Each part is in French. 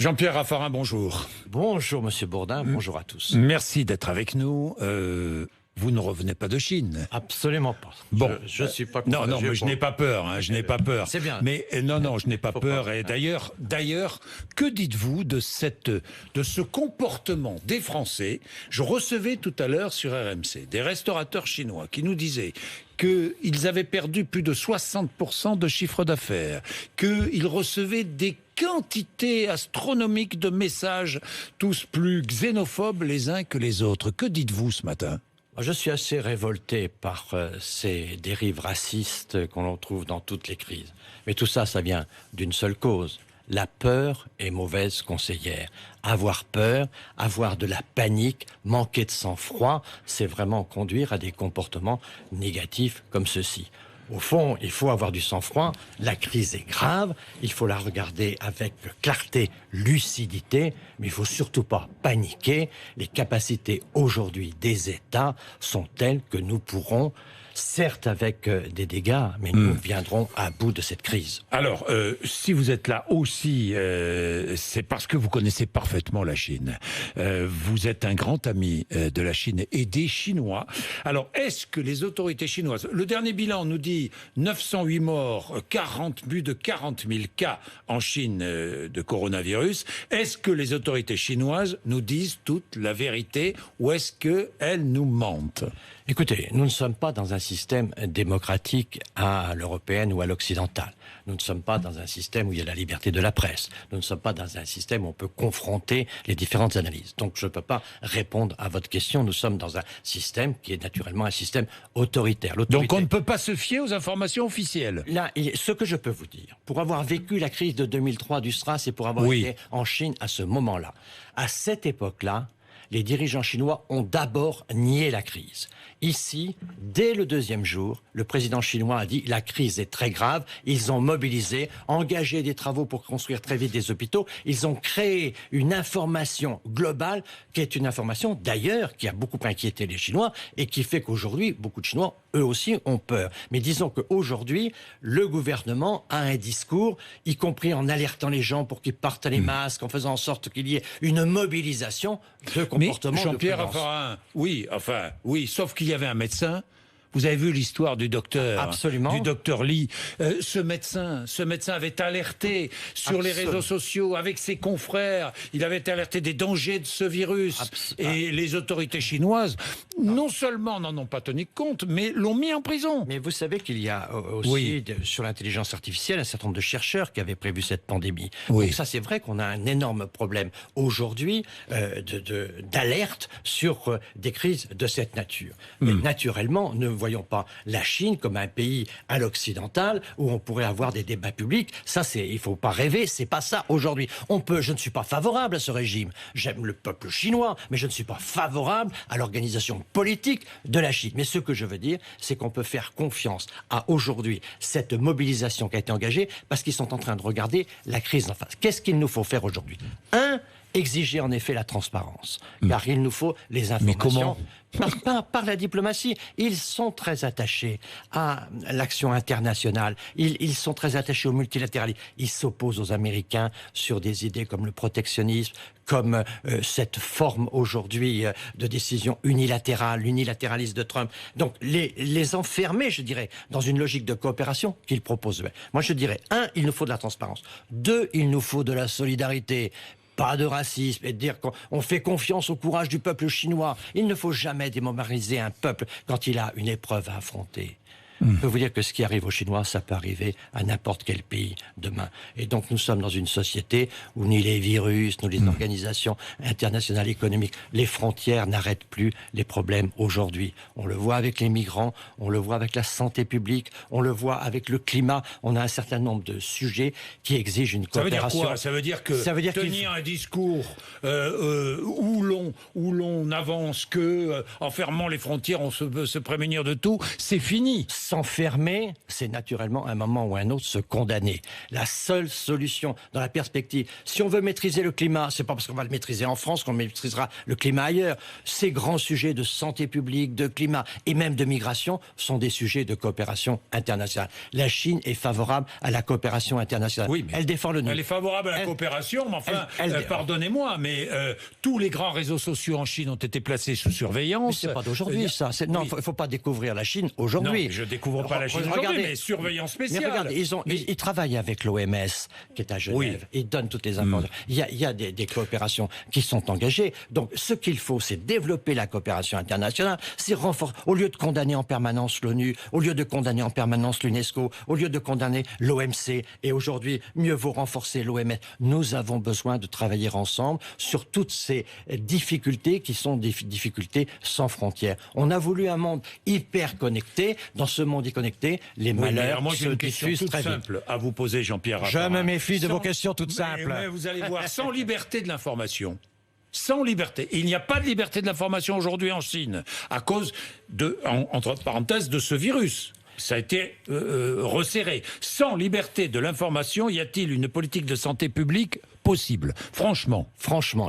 Jean-Pierre Raffarin, bonjour. Bonjour Monsieur Bourdin, bonjour à tous. Merci d'être avec nous. Vous ne revenez pas de Chine? Absolument pas. Bon, je suis pas. Non, mais je n'ai pas peur. Je n'ai pas peur. C'est bien. Mais non, je n'ai pas peur. Et d'ailleurs, que dites-vous de ce comportement des Français? Je recevais tout à l'heure sur RMC des restaurateurs chinois qui nous disaient qu'ils avaient perdu plus de 60% de chiffre d'affaires, qu'ils recevaient des quantités astronomiques de messages, tous plus xénophobes les uns que les autres. Que dites-vous ce matin? Je suis assez révolté par ces dérives racistes qu'on trouve dans toutes les crises. Mais tout ça, ça vient d'une seule cause. La peur est mauvaise conseillère. Avoir peur, avoir de la panique, manquer de sang-froid, c'est vraiment conduire à des comportements négatifs comme ceci. Au fond, il faut avoir du sang-froid, la crise est grave, il faut la regarder avec clarté, lucidité, mais il ne faut surtout pas paniquer. Les capacités aujourd'hui des États sont telles que nous pourrons, certes avec des dégâts, mais nous viendrons à bout de cette crise. Alors, si vous êtes là aussi, c'est parce que vous connaissez parfaitement la Chine. Vous êtes un grand ami de la Chine et des Chinois. Alors, est-ce que les autorités chinoises... Le dernier bilan nous dit 908 morts, plus de 40 000 cas en Chine de coronavirus. Est-ce que les autorités chinoises nous disent toute la vérité ou est-ce qu'elles nous mentent? Écoutez, nous ne sommes pas dans un système démocratique à l'européenne ou à l'occidentale. Nous ne sommes pas dans un système où il y a la liberté de la presse. Nous ne sommes pas dans un système où on peut confronter les différentes analyses. Donc je ne peux pas répondre à votre question. Nous sommes dans un système qui est naturellement un système autoritaire. Donc on ne peut pas se fier aux informations officielles. Là, ce que je peux vous dire, pour avoir vécu la crise de 2003 du SRAS et pour avoir été en Chine à ce moment-là, à cette époque-là, les dirigeants chinois ont d'abord nié la crise. Ici, dès le deuxième jour, le président chinois a dit « la crise est très grave ». Ils ont mobilisé, engagé des travaux pour construire très vite des hôpitaux. Ils ont créé une information globale qui est une information d'ailleurs qui a beaucoup inquiété les Chinois et qui fait qu'aujourd'hui, beaucoup de Chinois, eux aussi, ont peur. Mais disons qu'aujourd'hui, le gouvernement a un discours, y compris en alertant les gens pour qu'ils partent les masques, en faisant en sorte qu'il y ait une mobilisation de comportement. Mais Jean-Pierre Raffarin, oui, sauf qu'il y avait un médecin. Vous avez vu l'histoire du docteur, Absolument. Du docteur Lee. Ce médecin avait alerté sur les réseaux sociaux avec ses confrères. Il avait alerté des dangers de ce virus. Et les autorités chinoises, non seulement n'en ont pas tenu compte, mais l'ont mis en prison. Mais vous savez qu'il y a aussi sur l'intelligence artificielle un certain nombre de chercheurs qui avaient prévu cette pandémie. Donc ça, c'est vrai qu'on a un énorme problème aujourd'hui d'alerte sur des crises de cette nature. Mais naturellement, ne voyons pas la Chine comme un pays à l'occidental où on pourrait avoir des débats publics. Ça, il faut pas rêver, c'est pas ça aujourd'hui. Je ne suis pas favorable à ce régime. J'aime le peuple chinois, mais je ne suis pas favorable à l'organisation politique de la Chine. Mais ce que je veux dire, c'est qu'on peut faire confiance à aujourd'hui cette mobilisation qui a été engagée parce qu'ils sont en train de regarder la crise en face. Qu'est-ce qu'il nous faut faire aujourd'hui? Exiger en effet la transparence, car il nous faut les informations. Mais comment? Par la diplomatie. Ils sont très attachés à l'action internationale, ils sont très attachés au multilatéralisme. Ils s'opposent aux Américains sur des idées comme le protectionnisme, comme cette forme aujourd'hui de décision unilatérale, l'unilatéralisme de Trump. Donc les enfermer, je dirais, dans une logique de coopération qu'ils proposent. Moi je dirais, il nous faut de la transparence. 2, il nous faut de la solidarité. Pas de racisme et de dire qu'on fait confiance au courage du peuple chinois. Il ne faut jamais démoraliser un peuple quand il a une épreuve à affronter. Je peux vous dire que ce qui arrive aux Chinois, ça peut arriver à n'importe quel pays demain. Et donc nous sommes dans une société où ni les virus, ni les organisations internationales économiques, les frontières n'arrêtent plus les problèmes aujourd'hui. On le voit avec les migrants, on le voit avec la santé publique, on le voit avec le climat. On a un certain nombre de sujets qui exigent une coopération. Ça veut dire quoi? Ça veut dire que tenir un discours où l'on n'avance que en fermant les frontières, on peut se prémunir de tout, c'est fini. s'enfermer, c'est naturellement à un moment ou à un autre se condamner. La seule solution dans la perspective, si on veut maîtriser le climat, c'est pas parce qu'on va le maîtriser en France qu'on maîtrisera le climat ailleurs. Ces grands sujets de santé publique, de climat et même de migration sont des sujets de coopération internationale. La Chine est favorable à la coopération internationale. Oui, mais elle défend le nôtre. Elle est favorable à la coopération, mais enfin, pardonnez-moi, mais tous les grands réseaux sociaux en Chine ont été placés sous surveillance. C'est pas d'aujourd'hui, ça. Non, il faut pas découvrir la Chine aujourd'hui. Je découvre pas la Chine aujourd'hui, mais surveillance spéciale. Mais regardez, ils travaillent avec l'OMS, qui est à Genève. Oui. Ils donnent toutes les informations. Il y a des coopérations qui sont engagées. Donc, ce qu'il faut, c'est développer la coopération internationale. C'est renforcer, au lieu de condamner en permanence l'ONU, au lieu de condamner en permanence l'UNESCO, au lieu de condamner l'OMC, et aujourd'hui, mieux vaut renforcer l'OMS. Nous avons besoin de travailler ensemble sur toutes ces difficultés qui sont des difficultés sans frontières. On a voulu un monde hyper connecté. Dans ce monde connecté, les malheurs moi, se diffusent très vite. Simple à vous poser, Jean-Pierre Je me méfie de vos questions toutes simples. Mais vous allez voir, sans liberté de l'information, sans liberté. Il n'y a pas de liberté de l'information aujourd'hui en Chine, à cause de, entre parenthèses, de ce virus. Ça a été resserré. Sans liberté de l'information, y a-t-il une politique de santé publique possible? Franchement,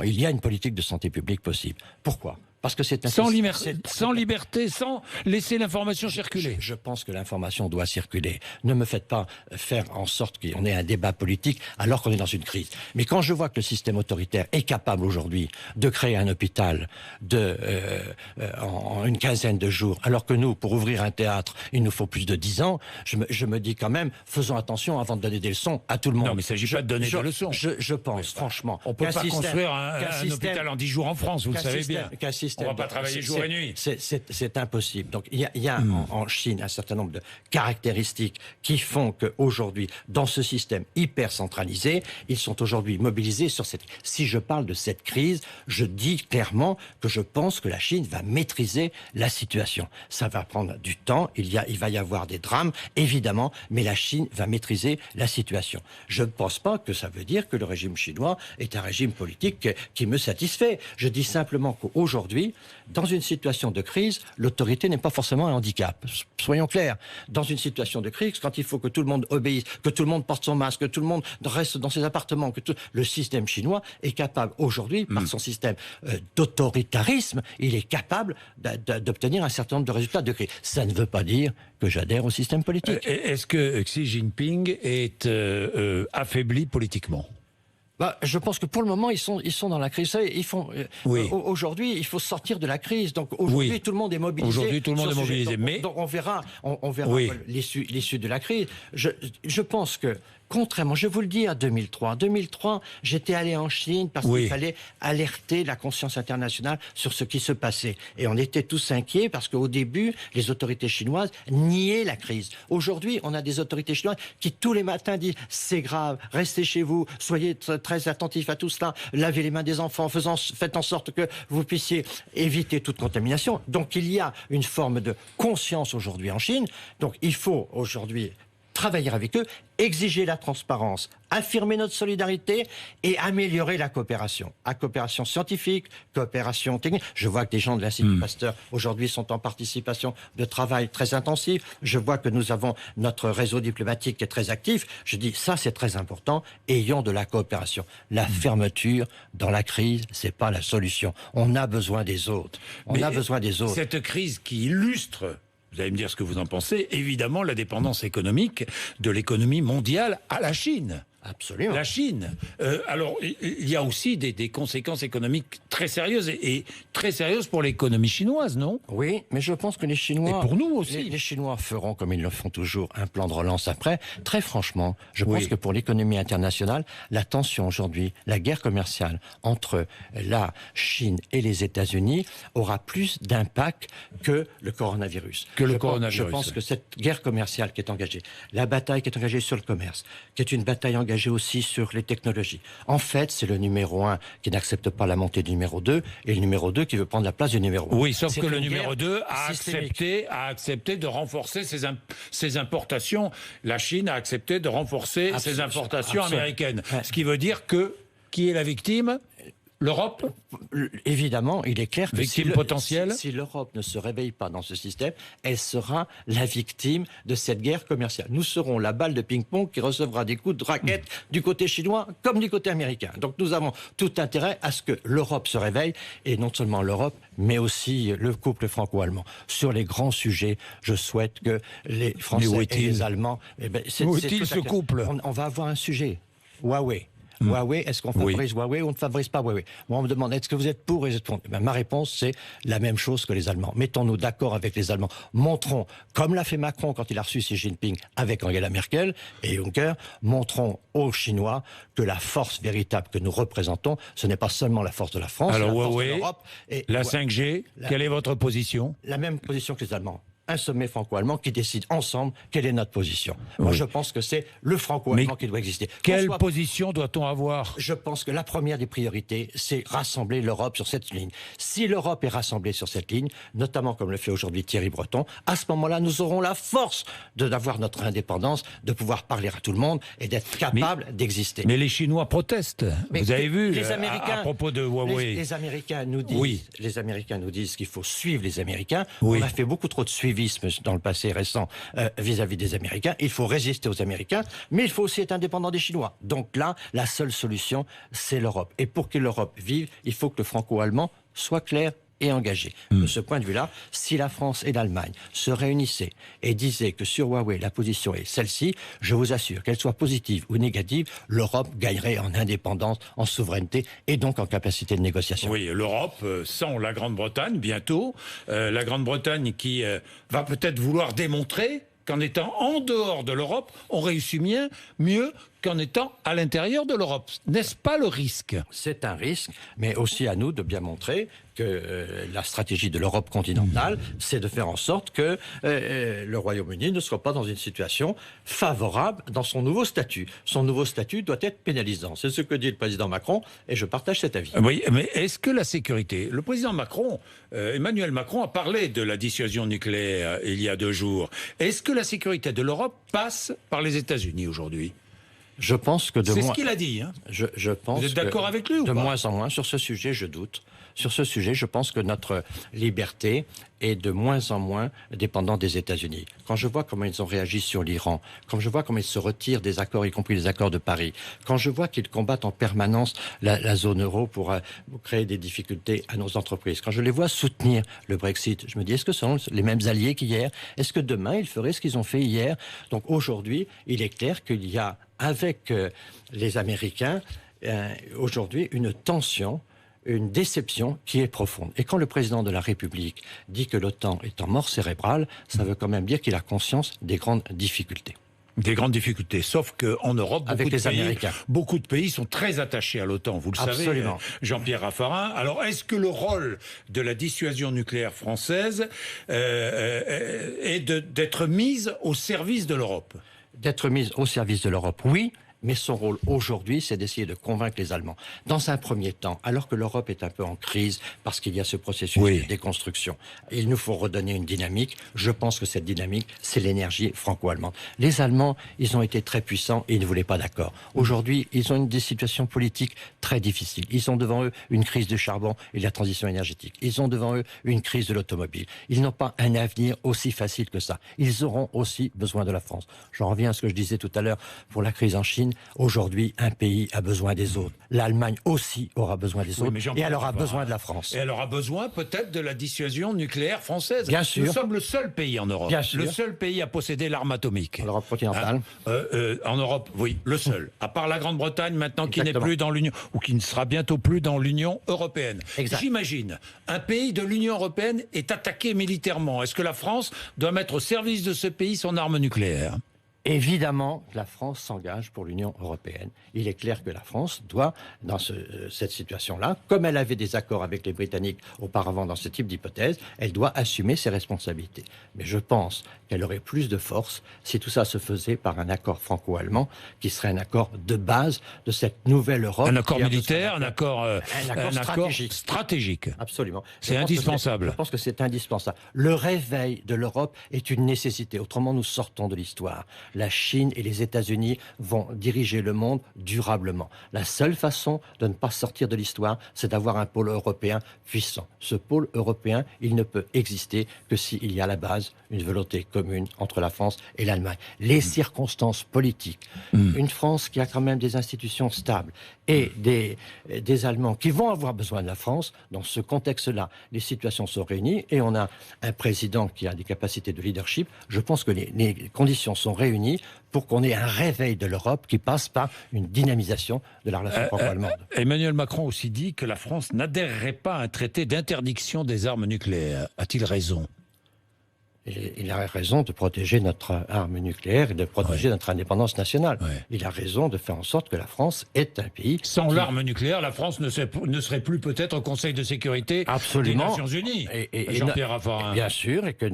il y a une politique de santé publique possible. Pourquoi? Parce que c'est sans liberté, sans laisser l'information circuler. Je pense que l'information doit circuler. Ne me faites pas faire en sorte qu'on ait un débat politique alors qu'on est dans une crise. Mais quand je vois que le système autoritaire est capable aujourd'hui de créer un hôpital en une quinzaine de jours, alors que nous, pour ouvrir un théâtre, il nous faut plus de 10 ans, je me dis quand même, faisons attention avant de donner des leçons à tout le monde. Non, mais il ne s'agit pas de donner des leçons. Je pense, franchement... On ne peut pas construire un hôpital en 10 jours en France, vous le savez bien. On ne va pas travailler jour et nuit. C'est impossible. Donc il y a en Chine un certain nombre de caractéristiques qui font qu'aujourd'hui, dans ce système hyper centralisé, ils sont aujourd'hui mobilisés sur cette... Si je parle de cette crise, je dis clairement que je pense que la Chine va maîtriser la situation. Ça va prendre du temps, il va y avoir des drames, évidemment, mais la Chine va maîtriser la situation. Je ne pense pas que ça veut dire que le régime chinois est un régime politique qui me satisfait. Je dis simplement qu'aujourd'hui, dans une situation de crise, l'autorité n'est pas forcément un handicap. Soyons clairs. Dans une situation de crise, quand il faut que tout le monde obéisse, que tout le monde porte son masque, que tout le monde reste dans ses appartements, le système chinois est capable aujourd'hui, par son système d'autoritarisme, il est capable d'obtenir un certain nombre de résultats de crise. Ça ne veut pas dire que j'adhère au système politique. Est-ce que Xi Jinping est affaibli politiquement ? Je pense que pour le moment, ils sont dans la crise. Aujourd'hui, il faut sortir de la crise. Donc aujourd'hui, tout le monde est mobilisé. Aujourd'hui, tout le monde est mobilisé. Donc on verra l'issue de la crise. Je pense que, contrairement, je vous le dis, à 2003. En 2003, j'étais allé en Chine parce qu'il fallait alerter la conscience internationale sur ce qui se passait. Et on était tous inquiets parce qu'au début, les autorités chinoises niaient la crise. Aujourd'hui, on a des autorités chinoises qui tous les matins disent « c'est grave, restez chez vous, soyez très attentifs à tout cela, lavez les mains des enfants, faites en sorte que vous puissiez éviter toute contamination ». Donc il y a une forme de conscience aujourd'hui en Chine. Donc il faut aujourd'hui travailler avec eux, exiger la transparence, affirmer notre solidarité et améliorer la coopération. La coopération scientifique, coopération technique. Je vois que des gens de l'Institut Pasteur aujourd'hui sont en participation de travail très intensif. Je vois que nous avons notre réseau diplomatique qui est très actif. Je dis ça c'est très important. Ayons de la coopération. La fermeture dans la crise, c'est pas la solution. On a besoin des autres. Cette crise qui illustre, vous allez me dire ce que vous en pensez, évidemment la dépendance économique de l'économie mondiale à la Chine. Absolument. La Chine. Alors, il y a aussi des conséquences économiques très sérieuses et très sérieuses pour l'économie chinoise, non? Oui, mais je pense que les Chinois... Et pour nous aussi. Les Chinois feront, comme ils le font toujours, un plan de relance après. Très franchement, je pense que pour l'économie internationale, la tension aujourd'hui, la guerre commerciale entre la Chine et les États-Unis aura plus d'impact que le coronavirus. Je pense que cette guerre commerciale qui est engagée, la bataille qui est engagée sur le commerce, qui est une bataille engagée aussi sur les technologies. En fait, c'est le numéro 1 qui n'accepte pas la montée du numéro 2 et le numéro 2 qui veut prendre la place du numéro 1. Oui, sauf que le numéro 2 a accepté de renforcer ses importations. La Chine a accepté de renforcer ses importations américaines. Ce qui veut dire que, qui est la victime ? L'Europe? Évidemment, il est clair que victime potentielle. Si l'Europe ne se réveille pas dans ce système, elle sera la victime de cette guerre commerciale. Nous serons la balle de ping-pong qui recevra des coups de raquette du côté chinois comme du côté américain. Donc nous avons tout intérêt à ce que l'Europe se réveille, et non seulement l'Europe, mais aussi le couple franco-allemand. Sur les grands sujets, je souhaite que les Français et les Allemands... Où est-il ce couple? On va avoir un sujet. Huawei. Huawei, est-ce qu'on favorise Huawei ou on ne favorise pas Huawei? Moi, on me demande, est-ce que vous êtes pour et vous êtes contre? Ma réponse, c'est la même chose que les Allemands. Mettons-nous d'accord avec les Allemands. Montrons, comme l'a fait Macron quand il a reçu Xi Jinping avec Angela Merkel et Juncker, montrons aux Chinois que la force véritable que nous représentons, ce n'est pas seulement la force de la France, alors, la force Huawei, de l'Europe. La 5G, quelle est votre position? La même position que les Allemands. Un sommet franco-allemand qui décide ensemble quelle est notre position. Moi, je pense que c'est le franco-allemand qui doit exister. Quelle position doit-on avoir? Je pense que la première des priorités, c'est rassembler l'Europe sur cette ligne. Si l'Europe est rassemblée sur cette ligne, notamment comme le fait aujourd'hui Thierry Breton, à ce moment-là, nous aurons la force d'avoir notre indépendance, de pouvoir parler à tout le monde et d'être capable d'exister. Mais les Chinois protestent. Vous avez vu les Américains, à propos de Huawei. Les Américains nous disent, les Américains nous disent qu'il faut suivre les Américains. Oui. On a fait beaucoup trop de suivisme dans le passé récent vis-à-vis des Américains. Il faut résister aux Américains, mais il faut aussi être indépendant des Chinois. Donc là, la seule solution, c'est l'Europe. Et pour que l'Europe vive, il faut que le franco-allemand soit clair et engagé. De ce point de vue-là, si la France et l'Allemagne se réunissaient et disaient que sur Huawei, la position est celle-ci, je vous assure, qu'elle soit positive ou négative, l'Europe gagnerait en indépendance, en souveraineté et donc en capacité de négociation. Oui, l'Europe sans la Grande-Bretagne, bientôt. La Grande-Bretagne qui va peut-être vouloir démontrer qu'en étant en dehors de l'Europe, on réussit mieux qu'en étant à l'intérieur de l'Europe. N'est-ce pas le risque? C'est un risque, mais aussi à nous de bien montrer que la stratégie de l'Europe continentale, c'est de faire en sorte que le Royaume-Uni ne soit pas dans une situation favorable dans son nouveau statut. Son nouveau statut doit être pénalisant. C'est ce que dit le président Macron, et je partage cet avis. Oui, mais est-ce que la sécurité... Le président Macron, Emmanuel Macron, a parlé de la dissuasion nucléaire il y a 2 jours. Est-ce que la sécurité de l'Europe passe par les États-Unis aujourd'hui? Je pense que c'est ce qu'il a dit. Hein. Je pense. Vous êtes d'accord avec lui ou pas? De moins en moins. Sur ce sujet, je doute. Sur ce sujet, je pense que notre liberté est de moins en moins dépendante des États-Unis. Quand je vois comment ils ont réagi sur l'Iran, quand je vois comment ils se retirent des accords, y compris les accords de Paris, quand je vois qu'ils combattent en permanence la zone euro pour créer des difficultés à nos entreprises, quand je les vois soutenir le Brexit, je me dis, est-ce que ce sont les mêmes alliés qu'hier? Est-ce que demain, ils feraient ce qu'ils ont fait hier? Donc aujourd'hui, il est clair qu'il y a avec les Américains aujourd'hui une tension, une déception qui est profonde. Et quand le président de la République dit que l'OTAN est en mort cérébrale, ça veut quand même dire qu'il a conscience des grandes difficultés. Des grandes difficultés, sauf qu'en Europe, beaucoup de pays sont très attachés à l'OTAN, vous le savez, Jean-Pierre Raffarin. Alors, est-ce que le rôle de la dissuasion nucléaire française est d'être mise au service de l'Europe? D'être mise au service de l'Europe, oui. Mais son rôle aujourd'hui, c'est d'essayer de convaincre les Allemands. Dans un premier temps, alors que l'Europe est un peu en crise, parce qu'il y a ce processus de déconstruction, il nous faut redonner une dynamique. Je pense que cette dynamique, c'est l'énergie franco-allemande. Les Allemands, ils ont été très puissants et ils ne voulaient pas d'accord. Aujourd'hui, ils ont des situations politiques très difficiles. Ils ont devant eux une crise du charbon et de la transition énergétique. Ils ont devant eux une crise de l'automobile. Ils n'ont pas un avenir aussi facile que ça. Ils auront aussi besoin de la France. J'en reviens à ce que je disais tout à l'heure pour la crise en Chine. Aujourd'hui, un pays a besoin des autres. L'Allemagne aussi aura besoin des autres. Et elle aura besoin de la France. Et elle aura besoin peut-être de la dissuasion nucléaire française. Bien sûr. Nous sommes le seul pays en Europe. Bien sûr. Le seul pays à posséder l'arme atomique. En Europe continentale. En Europe, oui, le seul. À part la Grande-Bretagne maintenant qui n'est plus dans l'Union, ou qui ne sera bientôt plus dans l'Union européenne. J'imagine, un pays de l'Union européenne est attaqué militairement. Est-ce que la France doit mettre au service de ce pays son arme nucléaire ? Évidemment, la France s'engage pour l'Union européenne. Il est clair que la France doit, dans cette situation-là, comme elle avait des accords avec les Britanniques auparavant dans ce type d'hypothèse, elle doit assumer ses responsabilités. Mais je pense qu'elle aurait plus de force si tout ça se faisait par un accord franco-allemand, qui serait un accord de base de cette nouvelle Europe. Un accord militaire, un accord stratégique. Absolument. C'est indispensable. Je pense que c'est indispensable. Le réveil de l'Europe est une nécessité. Autrement, nous sortons de l'histoire. la Chine et les États-Unis vont diriger le monde durablement. La seule façon de ne pas sortir de l'histoire, c'est d'avoir un pôle européen puissant. Ce pôle européen, il ne peut exister que s'il y a à la base une volonté commune entre la France et l'Allemagne. Les circonstances politiques, une France qui a quand même des institutions stables et des Allemands qui vont avoir besoin de la France, dans ce contexte-là, les situations sont réunies et on a un président qui a des capacités de leadership. Je pense que les conditions sont réunies pour qu'on ait un réveil de l'Europe qui passe par une dynamisation de la relation franco-allemande. Emmanuel Macron aussi dit que la France n'adhérerait pas à un traité d'interdiction des armes nucléaires. A-t-il raison ? Il a raison de protéger notre arme nucléaire et de protéger notre indépendance nationale. Il a raison de faire en sorte que la France est un pays... Sans l'arme nucléaire, la France ne serait plus peut-être au Conseil de sécurité des Nations Unies. Jean-Pierre Raffarin. Bien sûr, et que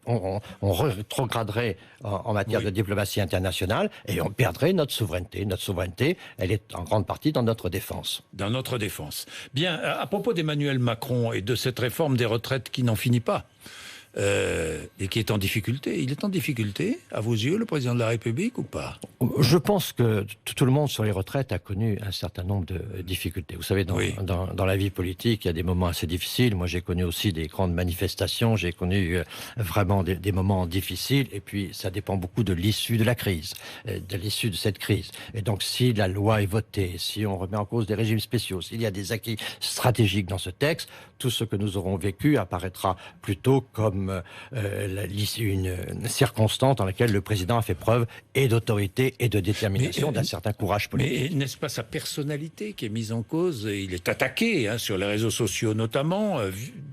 on rétrograderait en matière de diplomatie internationale et on perdrait notre souveraineté. Notre souveraineté, elle est en grande partie dans notre défense. Dans notre défense. Bien, à propos d'Emmanuel Macron et de cette réforme des retraites qui n'en finit pas, et qui est en difficulté. Il est en difficulté, à vos yeux, le président de la République, ou pas ? Je pense que tout le monde sur les retraites a connu un certain nombre de difficultés. Vous savez, dans la vie politique, il y a des moments assez difficiles. Moi, j'ai connu aussi des grandes manifestations, j'ai connu vraiment des moments difficiles, et puis ça dépend beaucoup de l'issue de la crise, de l'issue de cette crise. Et donc, si la loi est votée, si on remet en cause des régimes spéciaux, s'il y a des acquis stratégiques dans ce texte, tout ce que nous aurons vécu apparaîtra plutôt comme une circonstance dans laquelle le président a fait preuve et d'autorité et de détermination, d'un certain courage politique. Mais n'est-ce pas sa personnalité qui est mise en cause ? Il est attaqué sur les réseaux sociaux notamment,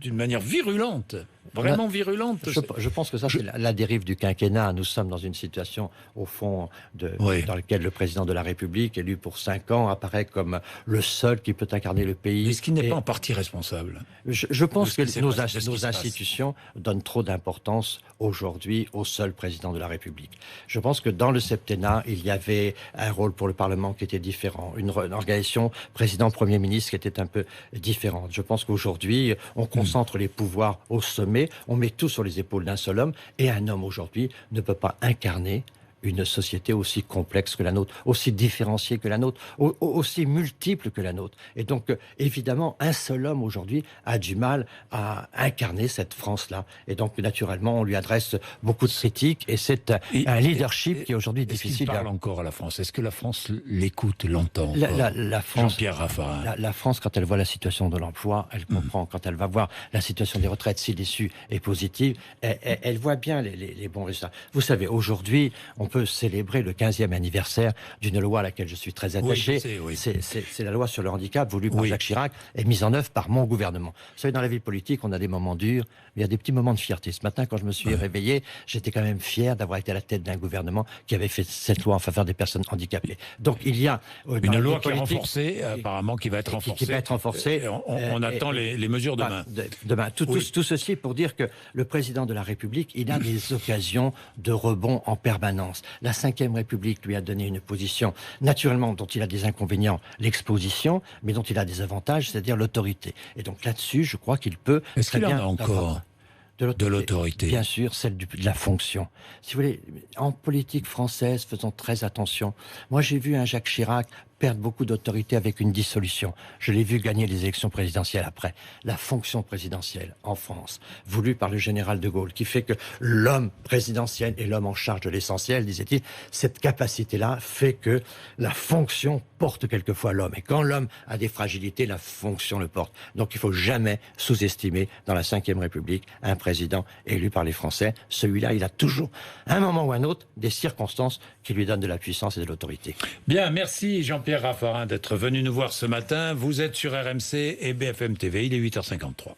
d'une manière virulente. Vraiment virulente. Je pense que ça, c'est la dérive du quinquennat. Nous sommes dans une situation, au fond, dans laquelle le président de la République, élu pour 5 ans, apparaît comme le seul qui peut incarner le pays. Est-ce qu'il n'est pas en partie responsable ? Je pense que nos institutions donnent trop d'importance aujourd'hui au seul président de la République. Je pense que dans le septennat, il y avait un rôle pour le Parlement qui était différent, une organisation président-premier ministre qui était un peu différente. Je pense qu'aujourd'hui, on concentre les pouvoirs au sommet, on met tout sur les épaules d'un seul homme, et un homme aujourd'hui ne peut pas incarner une société aussi complexe que la nôtre, aussi différenciée que la nôtre, aussi multiple que la nôtre. Et donc, évidemment, un seul homme aujourd'hui a du mal à incarner cette France-là. Et donc, naturellement, on lui adresse beaucoup de critiques, et c'est un leadership qui est aujourd'hui difficile. Est-ce qu'il parle encore à la France ? Est-ce que la France l'écoute, l'entend la France, Jean-Pierre Raffarin. La France, quand elle voit la situation de l'emploi, elle comprend. Quand elle va voir la situation des retraites, si l'issue est positive, elle voit bien les bons résultats. Vous savez, aujourd'hui, on peut célébrer le 15e anniversaire d'une loi à laquelle je suis très attaché. C'est la loi sur le handicap voulue par Jacques Chirac et mise en œuvre par mon gouvernement. Vous savez, dans la vie politique, on a des moments durs, mais il y a des petits moments de fierté. Ce matin, quand je me suis réveillé, j'étais quand même fier d'avoir été à la tête d'un gouvernement qui avait fait cette loi en faveur des personnes handicapées. Donc il y a une loi qui est renforcée, apparemment qui va être renforcée. Qui va être renforcée. On attend les mesures demain. Tout ceci pour dire que le président de la République, il a des occasions de rebond en permanence. La Ve République lui a donné une position, naturellement, dont il a des inconvénients, l'exposition, mais dont il a des avantages, c'est-à-dire l'autorité. Et donc là-dessus, je crois qu'il peut... Est-ce qu'il en a encore de l'autorité? Bien sûr, celle de la fonction. Si vous voulez, en politique française, faisons très attention. Moi, j'ai vu un Jacques Chirac perdre beaucoup d'autorité avec une dissolution. Je l'ai vu gagner les élections présidentielles après. La fonction présidentielle en France, voulue par le général de Gaulle, qui fait que l'homme présidentiel est l'homme en charge de l'essentiel, disait-il, cette capacité-là fait que la fonction porte quelquefois l'homme. Et quand l'homme a des fragilités, la fonction le porte. Donc il ne faut jamais sous-estimer dans la Ve République un président élu par les Français. Celui-là, il a toujours, à un moment ou à un autre, des circonstances qui lui donnent de la puissance et de l'autorité. Bien, merci Jean-Pierre Raffarin d'être venu nous voir ce matin. Vous êtes sur RMC et BFM TV, il est 8h53.